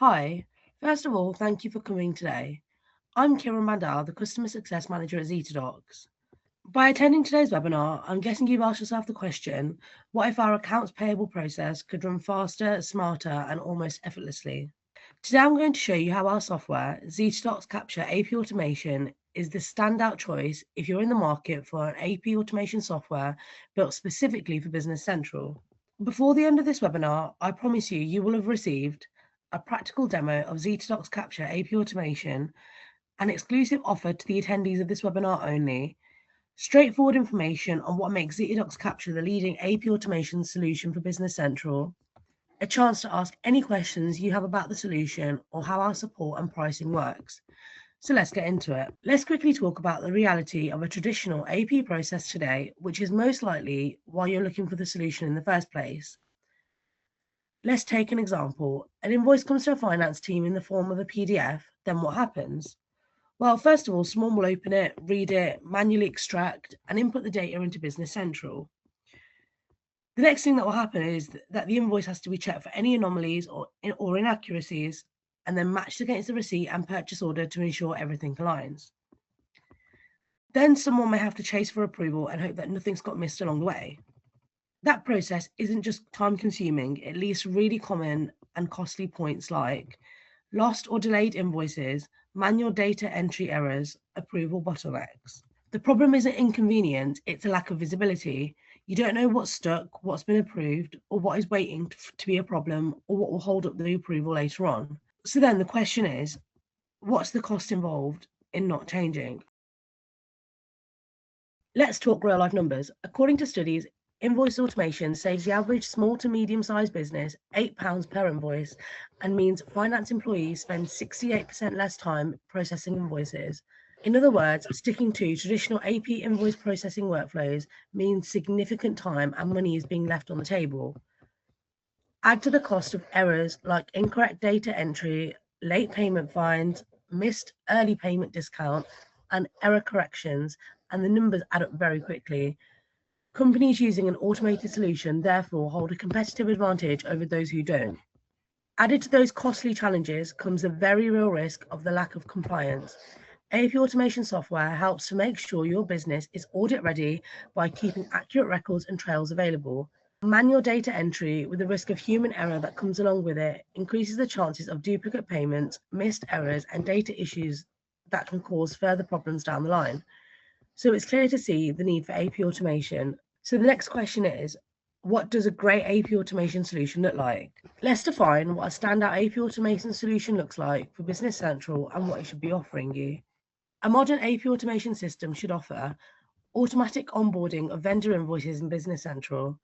Hi, first of all, thank you for coming today. I'm Kiran Mandal, the Customer Success Manager at Zetadocs. By attending today's webinar, I'm guessing you've asked yourself the question, what if our accounts payable process could run faster, smarter, and almost effortlessly? Today I'm going to show you how our software, Zetadocs Capture AP Automation, is the standout choice if you're in the market for an AP automation software built specifically for Business Central. Before the end of this webinar, I promise you will have received a practical demo of Zetadocs Capture AP Automation, an exclusive offer to the attendees of this webinar only, straightforward information on what makes Zetadocs Capture the leading AP automation solution for Business Central, a chance to ask any questions you have about the solution or how our support and pricing works. So let's get into it. Let's quickly talk about the reality of a traditional AP process today, which is most likely why you're looking for the solution in the first place. Let's take an example. An invoice comes to a finance team in the form of a PDF, then what happens? Well, first of all, someone will open it, read it, manually extract, and input the data into Business Central. The next thing that will happen is that the invoice has to be checked for any anomalies or inaccuracies, and then matched against the receipt and purchase order to ensure everything aligns. Then someone may have to chase for approval and hope that nothing's got missed along the way. That process isn't just time-consuming, it leads to really common and costly points like lost or delayed invoices, manual data entry errors, approval bottlenecks. The problem isn't inconvenient, it's a lack of visibility. You don't know what's stuck, what's been approved, or what is waiting to be a problem, or what will hold up the approval later on. So then the question is, what's the cost involved in not changing? Let's talk real life numbers. According to studies, invoice automation saves the average small to medium-sized business £8 per invoice and means finance employees spend 68% less time processing invoices. In other words, sticking to traditional AP invoice processing workflows means significant time and money is being left on the table. Add to the cost of errors like incorrect data entry, late payment fines, missed early payment discount, and error corrections, and the numbers add up very quickly. Companies using an automated solution therefore hold a competitive advantage over those who don't. Added to those costly challenges comes the very real risk of the lack of compliance. AP automation software helps to make sure your business is audit ready by keeping accurate records and trails available. Manual data entry with the risk of human error that comes along with it increases the chances of duplicate payments, missed errors, and data issues that can cause further problems down the line. So it's clear to see the need for AP automation. So the next question is, what does a great AP automation solution look like? Let's define what a standout AP automation solution looks like for Business Central and what it should be offering you. A modern AP automation system should offer automatic onboarding of vendor invoices in Business Central,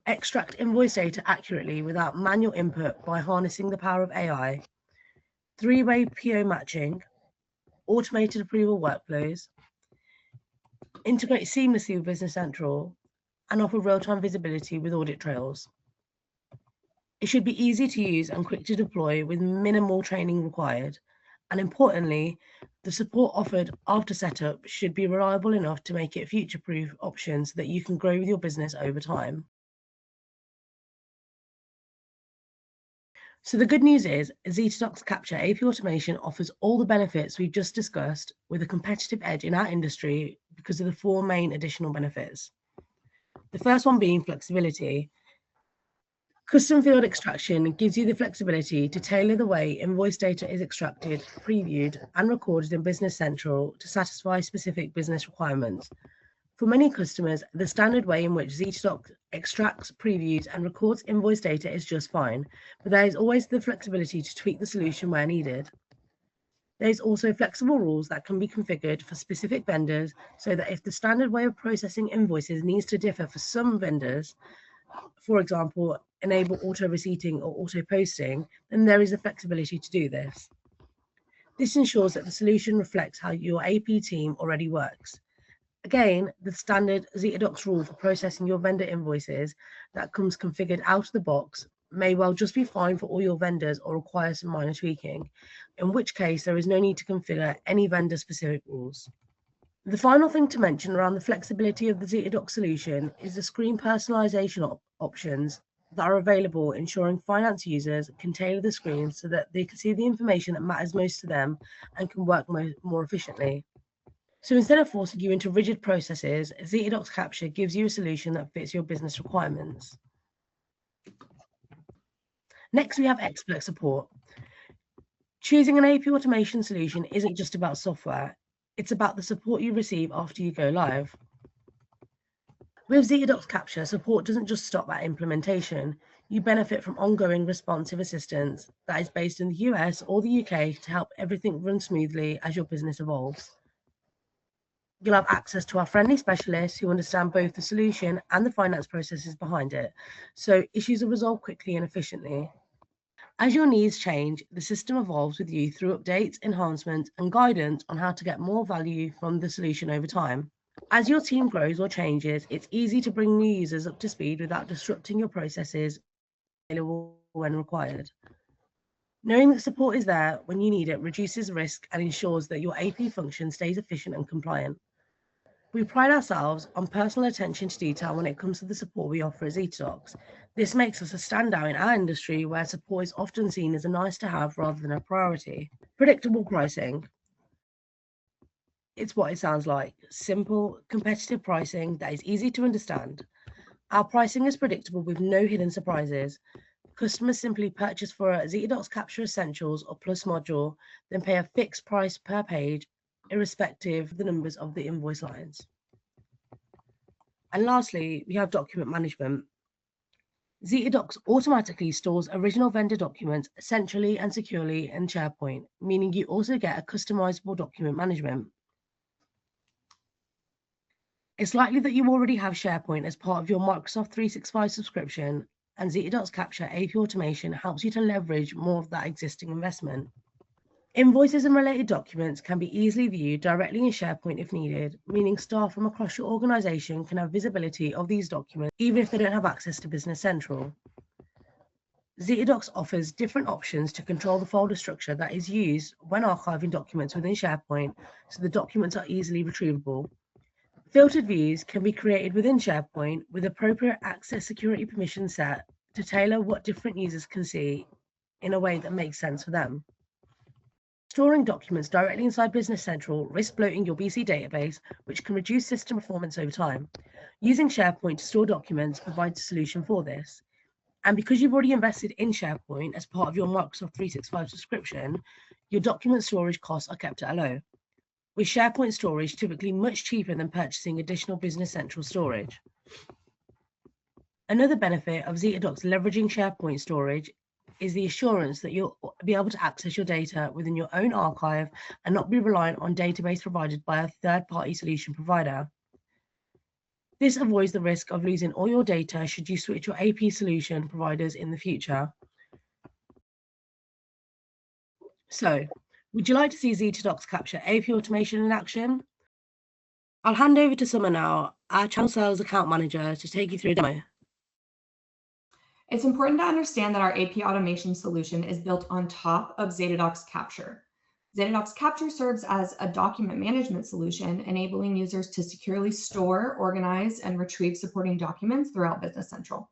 extract invoice data accurately without manual input by harnessing the power of AI, three-way PO matching, automated approval workflows, integrate seamlessly with Business Central, and offer real-time visibility with audit trails. It should be easy to use and quick to deploy with minimal training required. And importantly, the support offered after setup should be reliable enough to make it future-proof option so that you can grow with your business over time. So the good news is Zetadocs Capture AP Automation offers all the benefits we've just discussed with a competitive edge in our industry because of the four main additional benefits. The first one being flexibility. Custom field extraction gives you the flexibility to tailor the way invoice data is extracted, previewed, and recorded in Business Central to satisfy specific business requirements. For many customers, the standard way in which Zetadocs extracts, previews, and records invoice data is just fine, but there is always the flexibility to tweak the solution where needed. There is also flexible rules that can be configured for specific vendors so that if the standard way of processing invoices needs to differ for some vendors, for example, enable auto-receipting or auto-posting, then there is the flexibility to do this. This ensures that the solution reflects how your AP team already works. Again, the standard Zetadocs rule for processing your vendor invoices that comes configured out of the box may well just be fine for all your vendors or require some minor tweaking, in which case there is no need to configure any vendor-specific rules. The final thing to mention around the flexibility of the Zetadocs solution is the screen personalization options. that are available, ensuring finance users can tailor the screen so that they can see the information that matters most to them and can work more efficiently. So instead of forcing you into rigid processes, Zetadocs Capture gives you a solution that fits your business requirements. Next, we have expert support. Choosing an AP automation solution isn't just about software, it's about the support you receive after you go live. With Zetadocs Capture, support doesn't just stop at implementation. You benefit from ongoing responsive assistance that is based in the US or the UK to help everything run smoothly as your business evolves. You'll have access to our friendly specialists who understand both the solution and the finance processes behind it, so issues are resolved quickly and efficiently. As your needs change, the system evolves with you through updates, enhancements, and guidance on how to get more value from the solution over time. As your team grows or changes, it's easy to bring new users up to speed without disrupting your processes when required. Knowing that support is there when you need it reduces risk and ensures that your AP function stays efficient and compliant. We pride ourselves on personal attention to detail when it comes to the support we offer as Zetadocs. This makes us a standout in our industry where support is often seen as a nice to have rather than a priority. Predictable pricing. It's what it sounds like. Simple, competitive pricing that is easy to understand. Our pricing is predictable with no hidden surprises. Customers simply purchase for a Zetadocs Capture Essentials or Plus module, then pay a fixed price per page, irrespective of the numbers of the invoice lines. And lastly, we have document management. Zetadocs automatically stores original vendor documents centrally and securely in SharePoint, meaning you also get a customizable document management. It's likely that you already have SharePoint as part of your Microsoft 365 subscription, and Zetadocs Capture AP Automation helps you to leverage more of that existing investment. Invoices and related documents can be easily viewed directly in SharePoint if needed, meaning staff from across your organization can have visibility of these documents even if they don't have access to Business Central. Zetadocs offers different options to control the folder structure that is used when archiving documents within SharePoint, so the documents are easily retrievable. Filtered views can be created within SharePoint with appropriate access security permissions set to tailor what different users can see in a way that makes sense for them. Storing documents directly inside Business Central risks bloating your BC database, which can reduce system performance over time. Using SharePoint to store documents provides a solution for this. And because you've already invested in SharePoint as part of your Microsoft 365 subscription, your document storage costs are kept at a low, with SharePoint storage typically much cheaper than purchasing additional Business Central storage. Another benefit of Zetadocs leveraging SharePoint storage is the assurance that you'll be able to access your data within your own archive and not be reliant on database provided by a third-party solution provider. This avoids the risk of losing all your data should you switch your AP solution providers in the future. So, would you like to see Zetadocs Capture AP Automation in action? I'll hand over to Summer now, our Channel Sales Account Manager, to take you through a demo. It's important to understand that our AP automation solution is built on top of Zetadocs Capture. Zetadocs Capture serves as a document management solution, enabling users to securely store, organize, and retrieve supporting documents throughout Business Central.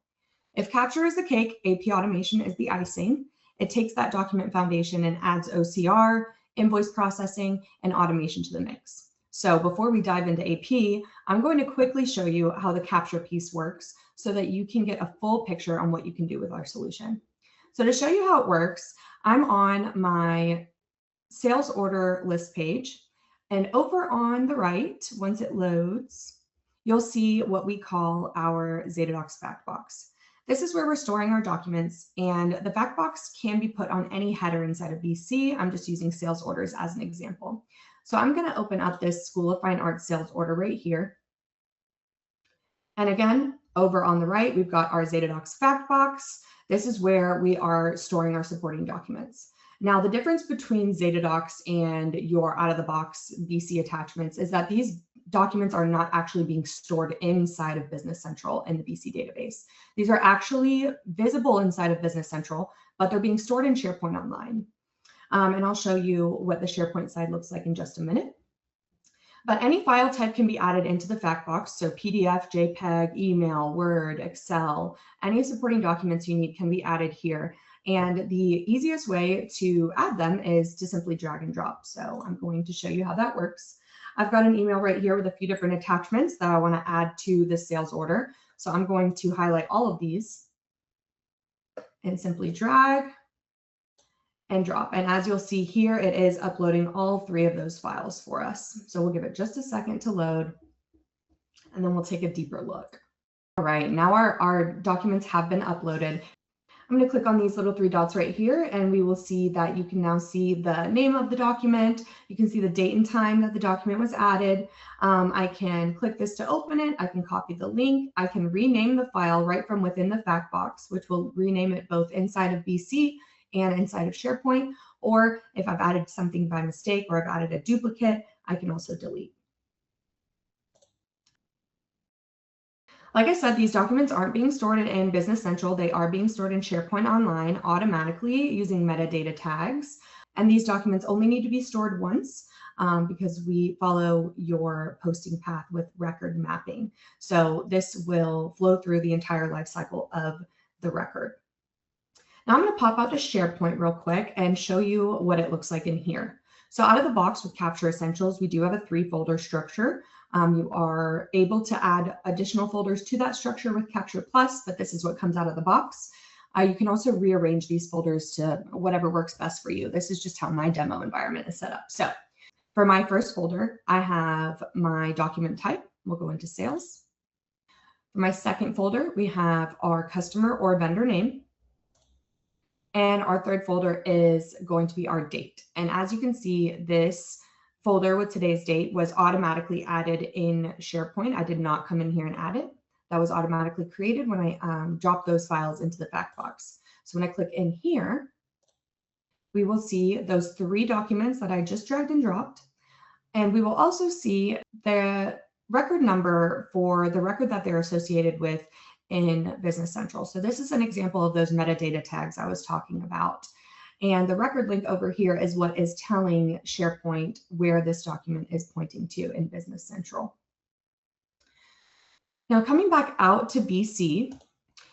If Capture is the cake, AP automation is the icing. It takes that document foundation and adds OCR, invoice processing, and automation to the mix. So before we dive into AP, I'm going to quickly show you how the Capture piece works so that you can get a full picture on what you can do with our solution. So to show you how it works, I'm on my sales order list page, and over on the right, once it loads, you'll see what we call our Zetadocs fact box. This is where we're storing our documents, and the fact box can be put on any header inside of BC. I'm just using sales orders as an example. So I'm going to open up this School of Fine Arts sales order right here. And again, over on the right, we've got our Zetadocs fact box. This is where we are storing our supporting documents. Now, the difference between Zetadocs and your out-of-the-box BC attachments is that these documents are not actually being stored inside of Business Central in the BC database. These are actually visible inside of Business Central, but they're being stored in SharePoint Online. And I'll show you what the SharePoint side looks like in just a minute. But any file type can be added into the fact box. So PDF, JPEG, email, Word, Excel, any supporting documents you need can be added here. And the easiest way to add them is to simply drag and drop. So I'm going to show you how that works. I've got an email right here with a few different attachments that I want to add to the sales order. So I'm going to highlight all of these and simply drag and drop. And as you'll see here, it is uploading all 3 of those files for us. So we'll give it just a second to load, and then we'll take a deeper look. All right, now our documents have been uploaded. I'm going to click on these little 3 dots right here, and we will see that you can now see the name of the document. You can see the date and time that the document was added. I can click this to open it. I can copy the link. I can rename the file right from within the fact box, which will rename it both inside of BC and inside of SharePoint. Or if I've added something by mistake or I've added a duplicate, I can also delete. Like I said, these documents aren't being stored in Business Central. They are being stored in SharePoint Online automatically using metadata tags. And these documents only need to be stored once because we follow your posting path with record mapping. So this will flow through the entire life cycle of the record. Now I'm going to pop out to SharePoint real quick and show you what it looks like in here. So out of the box with Capture Essentials, we do have a 3-folder structure. You are able to add additional folders to that structure with Capture Plus, but this is what comes out of the box. You can also rearrange these folders to whatever works best for you. This is just how my demo environment is set up. So for my first folder, I have my document type. We'll go into sales. For my second folder, we have our customer or vendor name. And our third folder is going to be our date. And as you can see, this folder with today's date was automatically added in SharePoint. I did not come in here and add it. That was automatically created when I dropped those files into the fact box. So when I click in here, we will see those 3 documents that I just dragged and dropped. And we will also see the record number for the record that they're associated with in Business Central. So this is an example of those metadata tags I was talking about. And the record link over here is what is telling SharePoint where this document is pointing to in Business Central. Now coming back out to BC,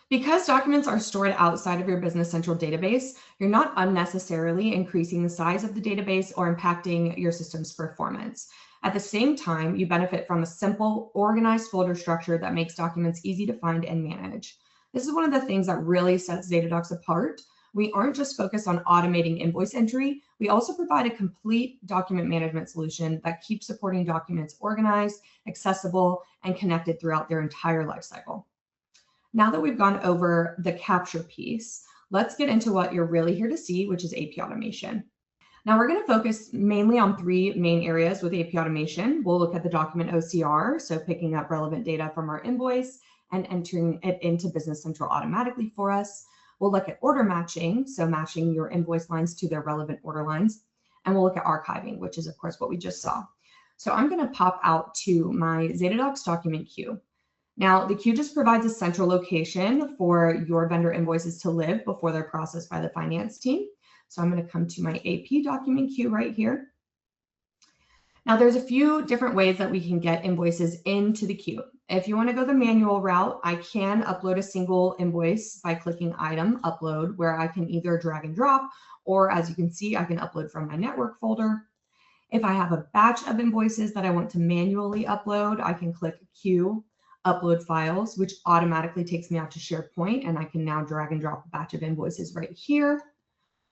because documents are stored outside of your Business Central database, you're not unnecessarily increasing the size of the database or impacting your system's performance. At the same time, you benefit from a simple, organized folder structure that makes documents easy to find and manage. This is one of the things that really sets Zetadocs apart. We aren't just focused on automating invoice entry, we also provide a complete document management solution that keeps supporting documents organized, accessible, and connected throughout their entire lifecycle. Now that we've gone over the capture piece, let's get into what you're really here to see, which is AP automation. Now we're going to focus mainly on 3 main areas with AP automation. We'll look at the document OCR, so picking up relevant data from our invoice and entering it into Business Central automatically for us. We'll look at order matching, so matching your invoice lines to their relevant order lines. And we'll look at archiving, which is of course what we just saw. So I'm going to pop out to my Zetadocs document queue. Now the queue just provides a central location for your vendor invoices to live before they're processed by the finance team. So I'm going to come to my AP document queue right here. Now there's a few different ways that we can get invoices into the queue. If you want to go the manual route, I can upload a single invoice by clicking item upload, where I can either drag and drop, or as you can see, I can upload from my network folder. If I have a batch of invoices that I want to manually upload, I can click queue, upload files, which automatically takes me out to SharePoint, and I can now drag and drop a batch of invoices right here.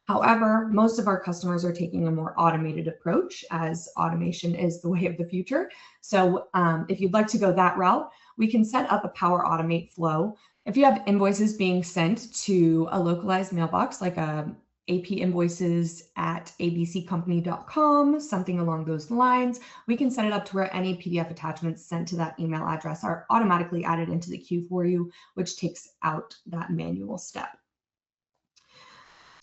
However, most of our customers are taking a more automated approach, as automation is the way of the future. So if you'd like to go that route, we can set up a Power Automate flow. If you have invoices being sent to a localized mailbox, like AP invoices at abccompany.com, something along those lines, we can set it up to where any PDF attachments sent to that email address are automatically added into the queue for you, which takes out that manual step.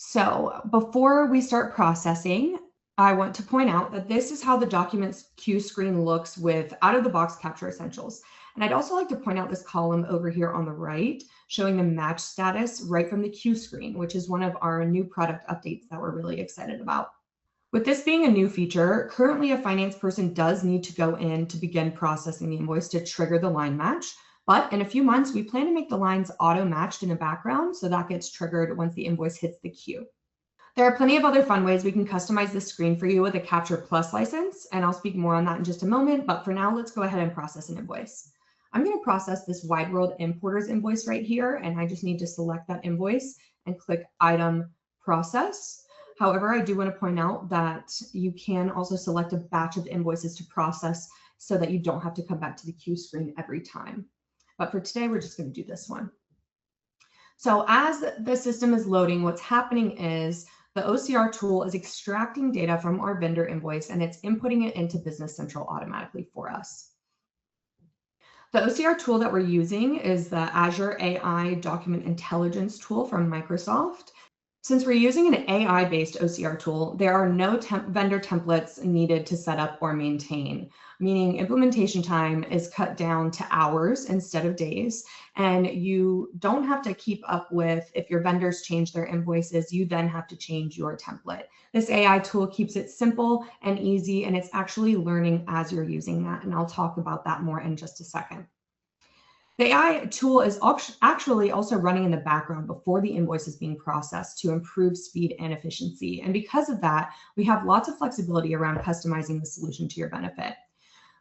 So before we start processing, I want to point out that this is how the documents queue screen looks with out-of-the-box Capture Essentials. And I'd also like to point out this column over here on the right, showing the match status right from the queue screen, which is one of our new product updates that we're really excited about. With this being a new feature, currently a finance person does need to go in to begin processing the invoice to trigger the line match. But in a few months, we plan to make the lines auto-matched in the background, so that gets triggered once the invoice hits the queue. There are plenty of other fun ways we can customize this screen for you with a Capture Plus license, and I'll speak more on that in just a moment, but for now, let's go ahead and process an invoice. I'm going to process this Wide World Importers invoice right here, and I just need to select that invoice and click Item Process. However, I do want to point out that you can also select a batch of invoices to process so that you don't have to come back to the queue screen every time. But for today, we're just going to do this one. So as the system is loading, what's happening is the OCR tool is extracting data from our vendor invoice and it's inputting it into Business Central automatically for us. The OCR tool that we're using is the Azure AI Document Intelligence tool from Microsoft. Since we're using an AI-based OCR tool, there are no vendor templates needed to set up or maintain, meaning implementation time is cut down to hours instead of days, and you don't have to keep up with if your vendors change their invoices, you then have to change your template. This AI tool keeps it simple and easy, and it's actually learning as you're using that, and I'll talk about that more in just a second. The AI tool is actually also running in the background before the invoice is being processed to improve speed and efficiency. And because of that, we have lots of flexibility around customizing the solution to your benefit.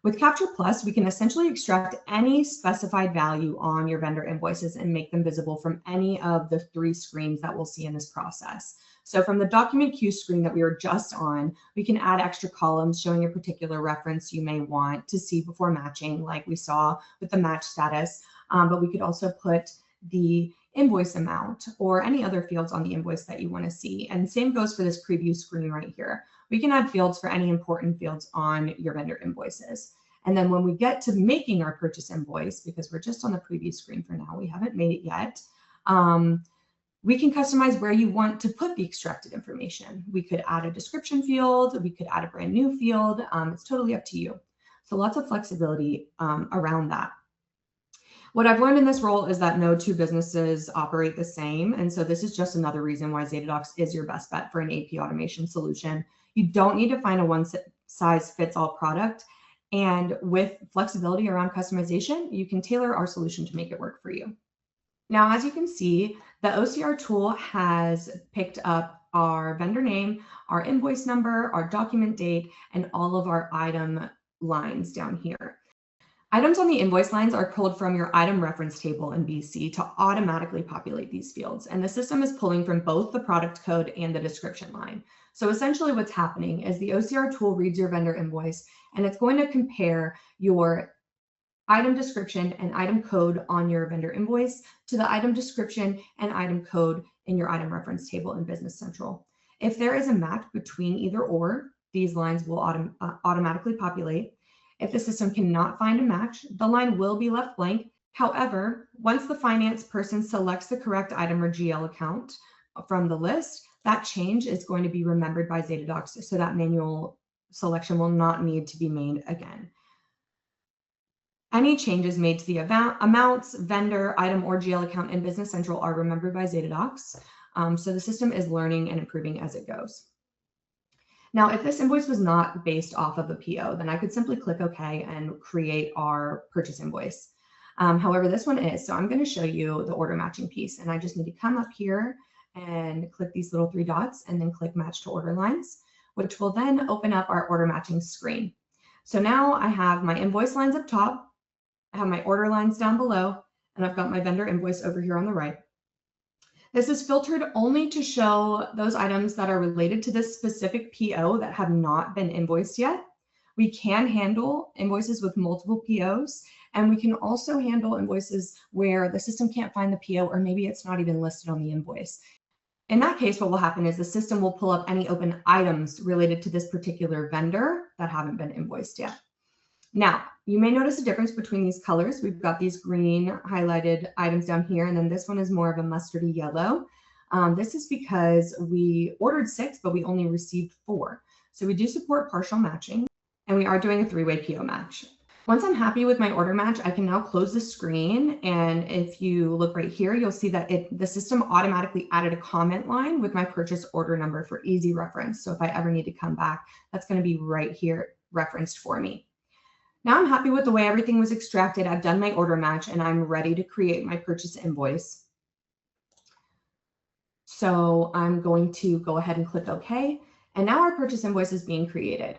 With Capture Plus, we can essentially extract any specified value on your vendor invoices and make them visible from any of the 3 screens that we'll see in this process. So from the document queue screen that we were just on, we can add extra columns showing a particular reference you may want to see before matching, like we saw with the match status. But we could also put the invoice amount or any other fields on the invoice that you want to see. And same goes for this preview screen right here. We can add fields for any important fields on your vendor invoices. And then when we get to making our purchase invoice, because we're just on the preview screen for now, we haven't made it yet, we can customize where you want to put the extracted information. We could add a description field, we could add a brand new field. It's totally up to you. So lots of flexibility around that. What I've learned in this role is that no 2 businesses operate the same. And so this is just another reason why Zetadocs is your best bet for an AP automation solution. You don't need to find a one-size-fits-all product. And with flexibility around customization, you can tailor our solution to make it work for you. Now, as you can see, the OCR tool has picked up our vendor name, our invoice number, our document date, and all of our item lines down here. Items on the invoice lines are pulled from your item reference table in BC to automatically populate these fields. And the system is pulling from both the product code and the description line. So essentially what's happening is the OCR tool reads your vendor invoice, and it's going to compare your item description and item code on your vendor invoice to the item description and item code in your item reference table in Business Central. If there is a match between either or, these lines will automatically populate. If the system cannot find a match, the line will be left blank. However, once the finance person selects the correct item or GL account from the list, that change is going to be remembered by Zetadocs, so that manual selection will not need to be made again. Any changes made to the amounts, vendor, item, or GL account in Business Central are remembered by Zetadocs. So the system is learning and improving as it goes. Now, if this invoice was not based off of a PO, then I could simply click OK and create our purchase invoice. However, this one is, so I'm going to show you the order matching piece, and I just need to come up here and click these little 3 dots and then click match to order lines, which will then open up our order matching screen. So now I have my invoice lines up top, I have my order lines down below, and I've got my vendor invoice over here on the right. This is filtered only to show those items that are related to this specific PO that have not been invoiced yet. We can handle invoices with multiple POs, and we can also handle invoices where the system can't find the PO, or maybe it's not even listed on the invoice. In that case, what will happen is the system will pull up any open items related to this particular vendor that haven't been invoiced yet. Now, you may notice a difference between these colors. We've got these green highlighted items down here, and then this one is more of a mustardy yellow. This is because we ordered 6, but we only received 4. So we do support partial matching, and we are doing a 3-way PO match. Once I'm happy with my order match, I can now close the screen. And if you look right here, you'll see that the system automatically added a comment line with my purchase order number for easy reference. So if I ever need to come back, that's going to be right here referenced for me. Now I'm happy with the way everything was extracted. I've done my order match and I'm ready to create my purchase invoice. So I'm going to go ahead and click OK. And now our purchase invoice is being created.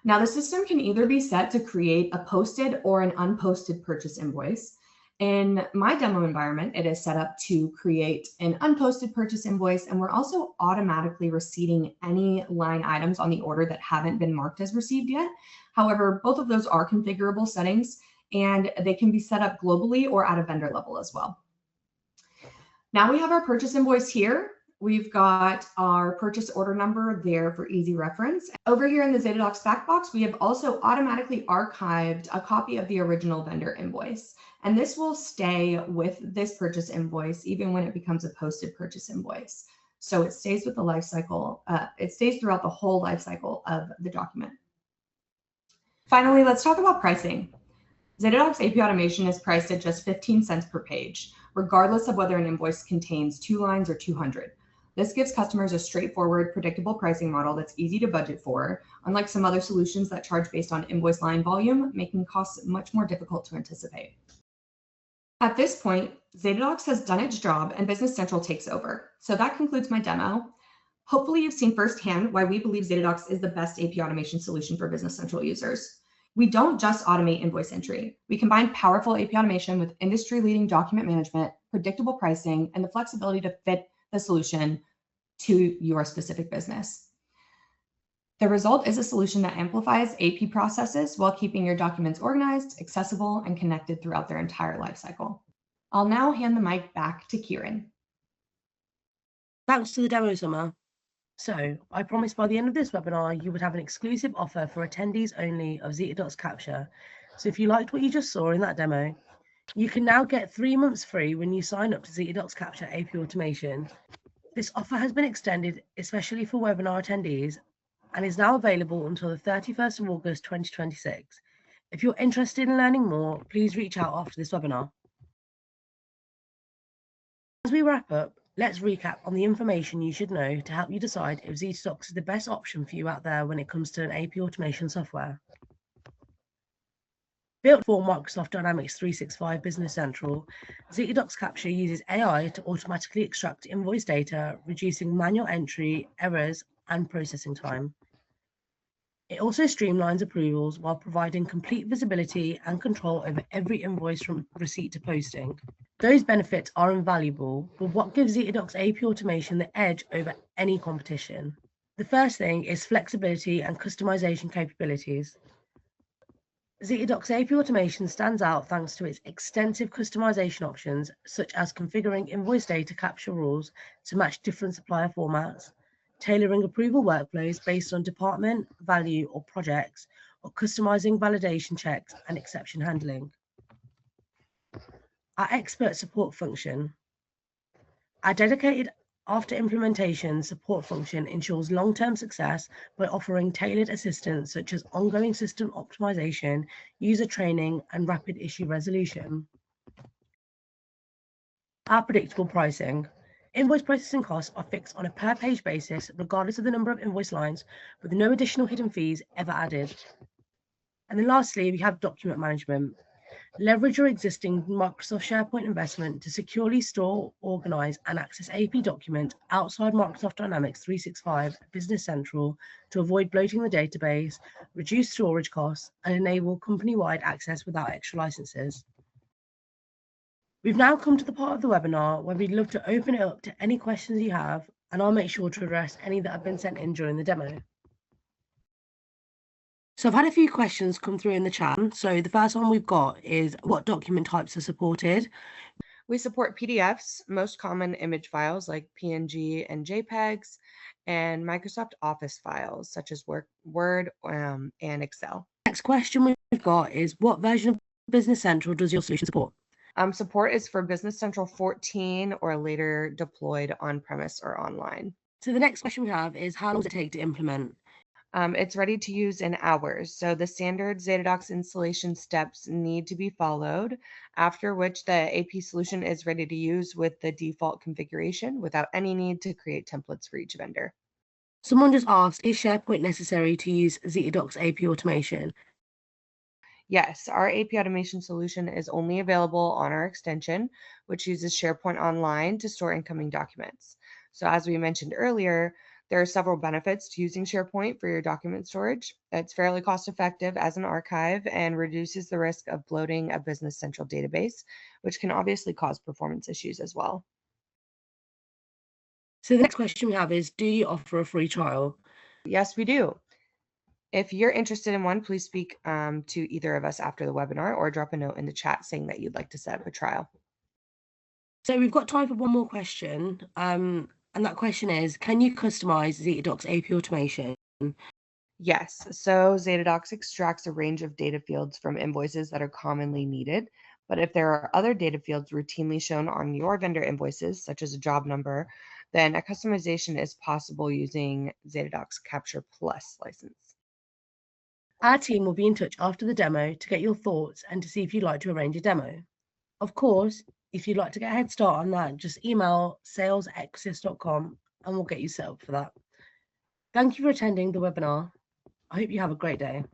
Now the system can either be set to create a posted or an unposted purchase invoice. In my demo environment, it is set up to create an unposted purchase invoice, and we're also automatically receiving any line items on the order that haven't been marked as received yet. However, both of those are configurable settings, and they can be set up globally or at a vendor level as well. Now we have our purchase invoice here. We've got our purchase order number there for easy reference. Over here in the Zetadocs fact box, we have also automatically archived a copy of the original vendor invoice. And this will stay with this purchase invoice even when it becomes a posted purchase invoice. So it stays with the life cycle. It stays throughout the whole life cycle of the document. Finally, let's talk about pricing. Zetadocs AP Automation is priced at just 15 cents per page, regardless of whether an invoice contains 2 lines or 200. This gives customers a straightforward, predictable pricing model that's easy to budget for, unlike some other solutions that charge based on invoice line volume, making costs much more difficult to anticipate. At this point, Zetadocs has done its job and Business Central takes over. So that concludes my demo. Hopefully you've seen firsthand why we believe Zetadocs is the best AP automation solution for Business Central users. We don't just automate invoice entry. We combine powerful AP automation with industry-leading document management, predictable pricing, and the flexibility to fit the solution to your specific business. The result is a solution that amplifies AP processes while keeping your documents organized, accessible, and connected throughout their entire lifecycle. I'll now hand the mic back to Kieran. Thanks to the demo, Summer. So, I promised by the end of this webinar, you would have an exclusive offer for attendees only of Zetadocs Capture. So if you liked what you just saw in that demo, you can now get 3 months free when you sign up to Zetadocs Capture AP Automation. This offer has been extended especially for webinar attendees and is now available until the 31st of August 2026. If you're interested in learning more, please reach out after this webinar. As we wrap up, let's recap on the information you should know to help you decide if Zetadocs is the best option for you out there when it comes to an AP automation software. Built for Microsoft Dynamics 365 Business Central, Zetadocs Capture uses AI to automatically extract invoice data, reducing manual entry, errors, and processing time. It also streamlines approvals while providing complete visibility and control over every invoice from receipt to posting. Those benefits are invaluable, but what gives Zetadocs AP Automation the edge over any competition? The first thing is flexibility and customization capabilities. Zetadocs AP Automation stands out thanks to its extensive customization options, such as configuring invoice data capture rules to match different supplier formats, tailoring approval workflows based on department, value, or projects, or customizing validation checks and exception handling. Our expert support function. Our dedicated after implementation support function ensures long-term success by offering tailored assistance such as ongoing system optimization, user training, and rapid issue resolution. Our predictable pricing. Invoice processing costs are fixed on a per-page basis, regardless of the number of invoice lines, with no additional hidden fees ever added. And then lastly, we have document management. Leverage your existing Microsoft SharePoint investment to securely store, organize, and access AP documents outside Microsoft Dynamics 365 Business Central to avoid bloating the database, reduce storage costs, and enable company-wide access without extra licenses. We've now come to the part of the webinar where we'd love to open it up to any questions you have, and I'll make sure to address any that have been sent in during the demo. So I've had a few questions come through in the chat. So the first one we've got is what document types are supported? We support PDFs, most common image files like PNG and JPEGs, and Microsoft Office files such as Word and Excel. Next question we've got is what version of Business Central does your solution support? Support is for Business Central 14 or later deployed on-premise or online. So the next question we have is how long does it take to implement? It's ready to use in hours. So the standard Zetadocs installation steps need to be followed, after which the AP solution is ready to use with the default configuration without any need to create templates for each vendor. Someone just asked, is SharePoint necessary to use Zetadocs AP Automation? Yes, our AP automation solution is only available on our extension, which uses SharePoint Online to store incoming documents. So as we mentioned earlier, there are several benefits to using SharePoint for your document storage. It's fairly cost effective as an archive and reduces the risk of bloating a Business Central database, which can obviously cause performance issues as well. So the next question we have is, do you offer a free trial? Yes, we do. If you're interested in one, please speak to either of us after the webinar or drop a note in the chat saying that you'd like to set up a trial. So we've got time for one more question. And that question is, can you customize Zetadocs AP Automation? Yes, so Zetadocs extracts a range of data fields from invoices that are commonly needed. But if there are other data fields routinely shown on your vendor invoices, such as a job number, then a customization is possible using Zetadocs Capture Plus license. Our team will be in touch after the demo to get your thoughts and to see if you'd like to arrange a demo. Of course, if you'd like to get a head start on that, just email sales@equisys.com and we'll get you set up for that. Thank you for attending the webinar. I hope you have a great day.